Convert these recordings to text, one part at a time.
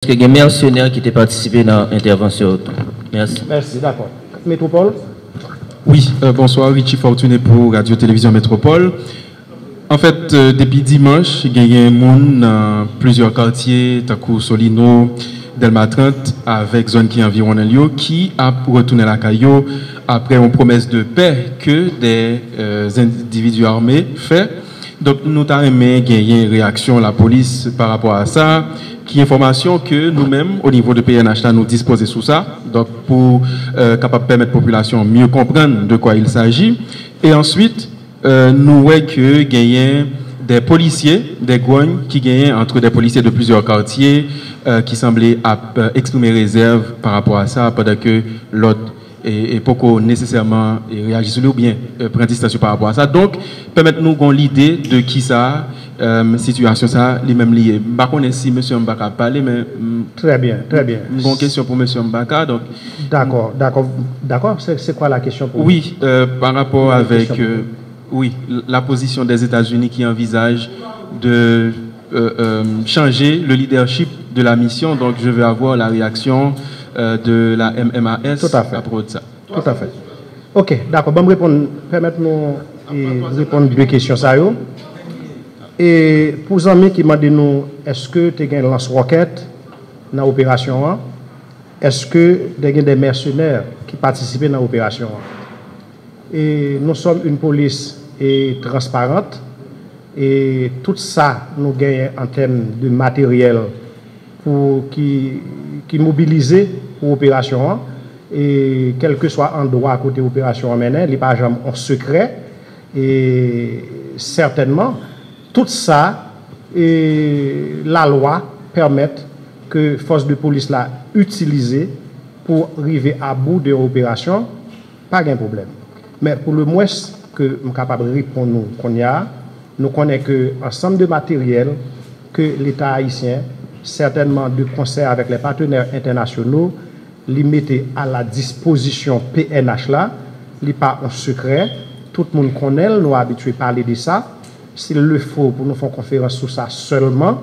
Parce qu'il y a des mercenaires qui ont participé dans l'intervention. Merci. Merci, d'accord. Métropole. Oui, bonsoir, Richie Fortuné pour Radio-Télévision Métropole. En fait, depuis dimanche, il y a un monde dans plusieurs quartiers, Takou, Solino, Delma 30, avec zone qui environ un lieu, qui a retourné la caillou après une promesse de paix que des individus armés fait. Donc, nous avons aimé gagner une réaction de la police par rapport à ça, qui est information que nous-mêmes, au niveau de PNH, nous disposons sous ça, donc pour capable permettre la population mieux comprendre de quoi il s'agit. Et ensuite, nous voyons que gagner des policiers, des gouagnes qui gagnent entre des policiers de plusieurs quartiers qui semblaient exprimer réserve par rapport à ça, pendant que l'autre et pas nécessairement réagir sur lui ou bien prendre distance par rapport à ça. Donc, permettez-nous qu'on l'idée de qui ça, situation ça, les mêmes liés. Je ne sais pas si M. Mbaka parlé, mais... Très bien, très bien. Une question pour M. Mbaka. D'accord. C'est quoi la question pour Oui, par rapport avec oui, la position des États-Unis qui envisage de changer le leadership de la mission. Donc, je vais avoir la réaction de la MMAS Tout à fait. à propos de ça. Tout à fait. Ok, d'accord. Bon, permettez-nous de répondre deux questions. Ça, et pour les amis qui m'ont dit nous, est-ce que tu as un lance-roquette dans l'opération? Est-ce que tu as des mercenaires qui participent dans l'opération? Et nous sommes une police transparente et tout ça nous gagne en termes de matériel pour qui mobilisé pour l'opération. Et quel que soit endroit à côté de l'opération menée, il n'y a pas en secret. Et certainement, tout ça, la loi permet que force de police l'a utilisé pour arriver à bout de l'opération, pas de problème. Mais pour le moins que nous sommes capables de répondre, nous connaissons que ensemble de matériel que l'État haïtien, certainement de concert avec les partenaires internationaux, les mettait à la disposition PNH là, n'est pas en secret, tout le monde connaît, nous habitués à parler de ça. S'il le faut pour nous faire conférence sur ça seulement,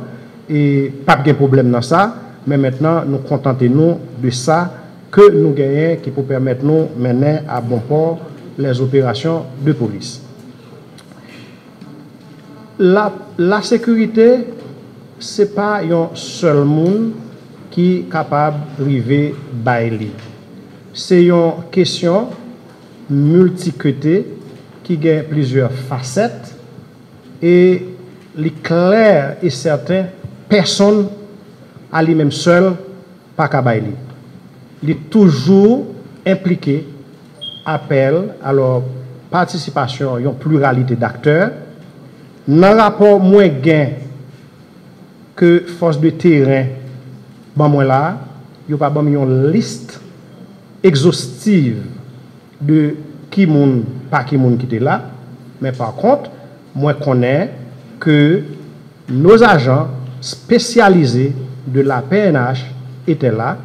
et pas de problème dans ça, mais maintenant nous contentons de ça que nous gagnons qui peut permettre nous mener à bon port les opérations de police. La sécurité, ce n'est pas un seul monde qui est capable d'arriver à bailler. C'est une question multicotée qui a plusieurs facettes et les clairs et certains, personne à lui-même seul, pas qu'à bailler. Il est toujours impliqué, appel à leur participation à une pluralité d'acteurs. Dans le rapport moins gain que force de terrain, bon moi là, il n'y a pas une liste exhaustive de qui moun, pas qui moun qui était là, mais par contre, moi connais que nos agents spécialisés de la PNH étaient là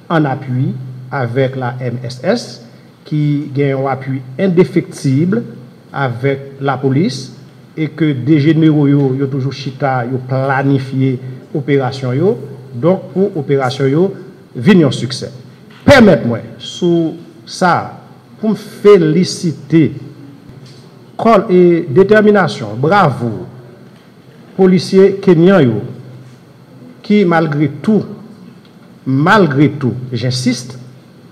en appui avec la MSS qui a un appui indéfectible avec la police et que des généraux yo toujours chita yo planifié opération yo donc pour opération yo venir en succès. Permettez-moi sous ça pour me féliciter et détermination, bravo policiers kenyans yo qui malgré tout, j'insiste,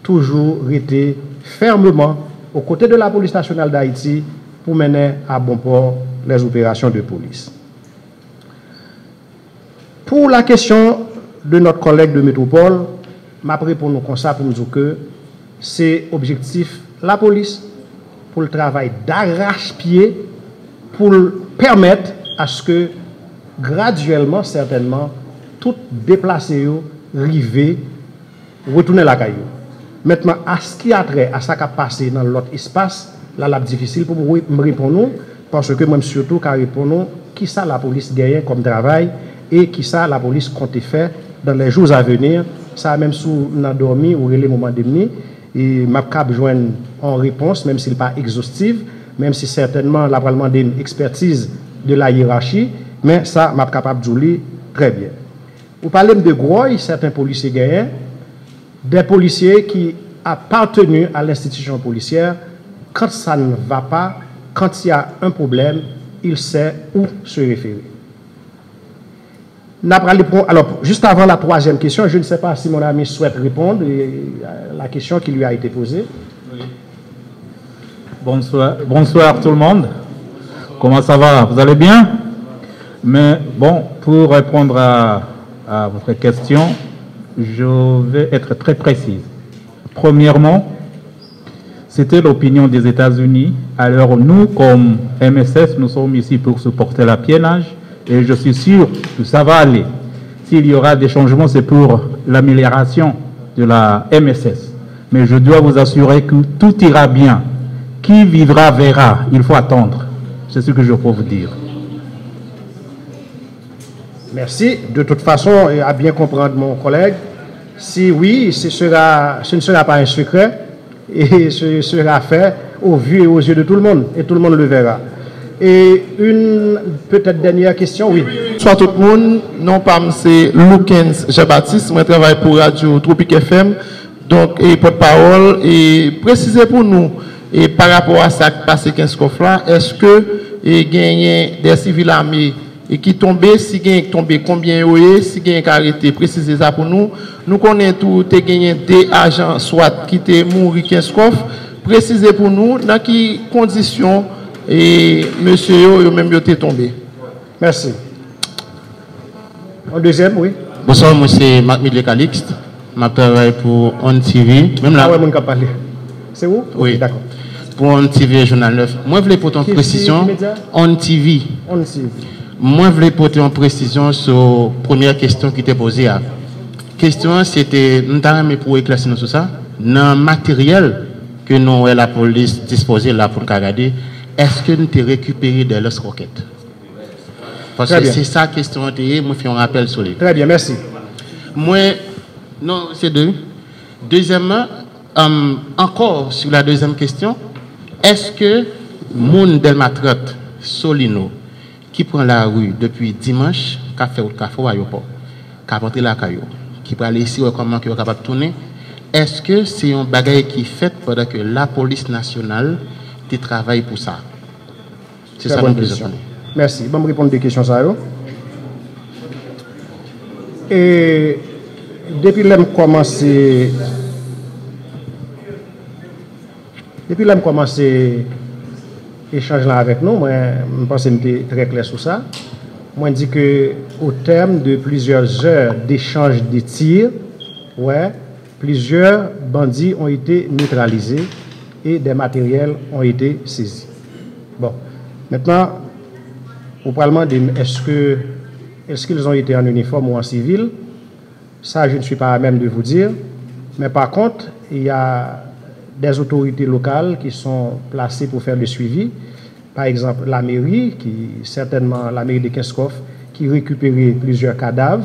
toujours été fermement aux côtés de la police nationale d'Haïti pour mener à bon port les opérations de police. Pour la question de notre collègue de métropole, m'a répondu comme ça pour nous dire que c'est objectif la police pour le travail d'arrache-pied pour permettre à ce que graduellement, certainement, tout déplacé, rivé, retourner la caillou. Maintenant, à ce qui a trait à ça qui a passé dans l'autre espace, là, c'est difficile pour me répondre, parce que moi, surtout, quand répondre, qui ça la police gagne comme travail et qui ça la police compte faire dans les jours à venir. Ça, même si on a dormi ou les moments de nuit, et m'a cap joindre en réponse, même s'il n'est pas exhaustive, même si certainement la va demander une expertise de la hiérarchie, mais ça m'a capable de jouer très bien. Vous parlez de Groy, certains policiers gagnants, des policiers qui appartenus à l'institution policière, quand ça ne va pas, quand il y a un problème, il sait où se référer. Alors, juste avant la troisième question, je ne sais pas si mon ami souhaite répondre à la question qui lui a été posée. Oui. Bonsoir tout le monde. Comment ça va? Vous allez bien? Mais bon, pour répondre à votre question, je vais être très précise. Premièrement, c'était l'opinion des États-Unis. Alors nous, comme MSS, nous sommes ici pour supporter la piénage et je suis sûr que ça va aller. S'il y aura des changements, c'est pour l'amélioration de la MSS. Mais je dois vous assurer que tout ira bien. Qui vivra verra. Il faut attendre. C'est ce que je peux vous dire. Merci. De toute façon, à bien comprendre mon collègue, si oui, ce ne sera pas un secret et ce sera fait au vu et aux yeux de tout le monde et tout le monde le verra. Et une peut-être dernière question, oui. Bonsoir tout le monde, non pas c'est Loukens Jean-Baptiste, moi je travaille pour Radio Tropique FM, donc et porte-parole, et précisez pour nous, et par rapport à ça qui passe 15 coffres là, est-ce que il y a des civils armés et qui tombent, si il y a tombé, combien il y a, si il y a arrêté, précisez ça pour nous. Nous connaissons tout, il y a des agents soit qui ont mouru 15 coffres, précisez pour nous dans quelles conditions et monsieur même été tombé. Merci. En deuxième, oui. Bonsoir, moi c'est Marc Mille Calixte. Je travaille pour On TV. Même là. Ah ouais, mon cap parler. C'est où? Oui. Okay, d'accord. Pour On TV Journal 9. Moi, je voulais porter une précision. On TV. On TV. Moi, je voulais porter une précision sur la première question qui était posée. La question, c'était, nous avons pour éclaircir sur ça, dans le matériel que nous, la police disposait là pour regarder, est-ce que nous avons récupéré des lance roquettes? Parce que c'est ça la question, moi, je fais un rappel sur les. Très bien, merci. Moi, non, c'est deux. Deuxièmement, encore sur la deuxième question, est-ce que Moun Delmatrat Solino, qui prend la rue depuis dimanche, qui a fait au aéroport, qui a porté la caillou, qui peut aller ici, comment il est capable de tourner, est-ce que c'est un bagage qui est fait pendant que la police nationale travaille pour ça? C'est ça mon question. Merci. Je vais me répondre des questions. Ça, et depuis que j'ai commencé l'échange là avec nous, je pense que j'étais très clair sur ça. Moi, je dis qu'au terme de plusieurs heures d'échange de tirs, ouais, plusieurs bandits ont été neutralisés et des matériels ont été saisis. Bon, maintenant, au Parlement, est-ce qu'ils ont été en uniforme ou en civil? Ça, je ne suis pas à même de vous dire. Mais par contre, il y a des autorités locales qui sont placées pour faire le suivi. Par exemple, la mairie, certainement la mairie de Kinskov, qui récupérait plusieurs cadavres.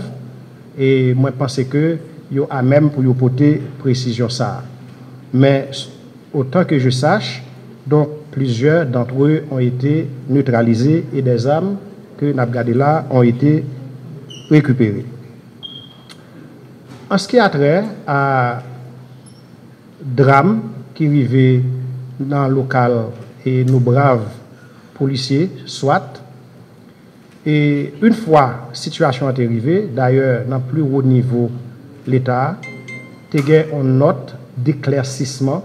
Et moi, je pense que il y a même pour y porter précision ça. Mais autant que je sache, donc plusieurs d'entre eux ont été neutralisés et des armes que nous avons gardées là ont été récupérées. En ce qui a trait à drame qui arrivait dans le local et nos braves policiers, soit, et une fois la situation est arrivée, d'ailleurs, dans le plus haut niveau, l'État, il y a une note d'éclaircissement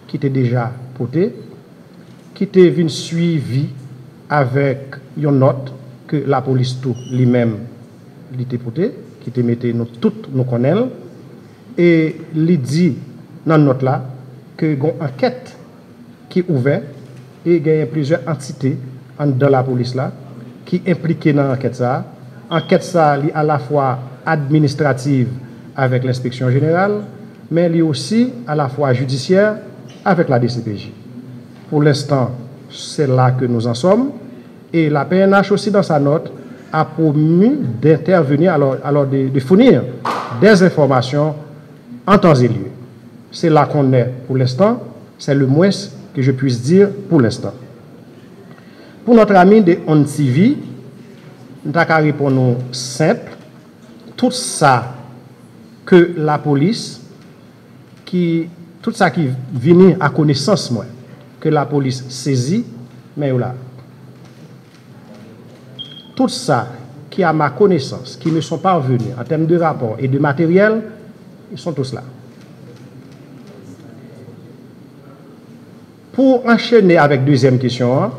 qui était déjà portée, qui était venu suivi avec une note que la police tout lui-même l'était portée, qui était mis toutes nos connaissances, et il dit dans notre là que une enquête qui est ouverte et il y a plusieurs entités dans la police là qui impliquées dans l'enquête ça. Enquête ça est à la fois administrative avec l'inspection générale, mais elle est aussi à la fois judiciaire avec la DCPJ. Pour l'instant, c'est là que nous en sommes. Et la PNH aussi, dans sa note, a promis d'intervenir, alors de fournir des informations en temps et lieu. C'est là qu'on est pour l'instant. C'est le moins que je puisse dire pour l'instant. Pour notre ami de On TV, nous avons répondre simple. tout ça que la police, tout ça qui vient à connaissance, moi, que la police saisit, mais là. Tout ça qui à ma connaissance, qui me sont parvenus en termes de rapport et de matériel, ils sont tous là. Pour enchaîner avec deuxième question,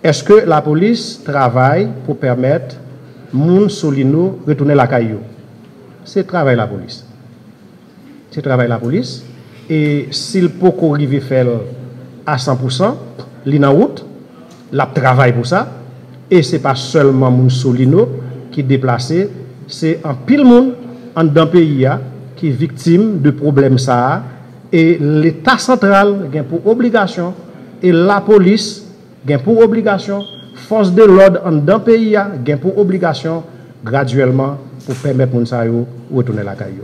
est-ce que la police travaille pour permettre Moun Solino retourner la caillou? C'est travail la police. C'est travail la police. Et s'il peut arriver faire à 100%, l'in en route, la travail pour ça. Et ce n'est pas seulement Moun Solino qui est déplacé, c'est un pile monde en d'un pays qui est victime de problèmes ça. Et l'État central a pour obligation, et la police a pour obligation, force de l'ordre en d'un pays a pour obligation graduellement pour permettre aux gens de retourner la caillou.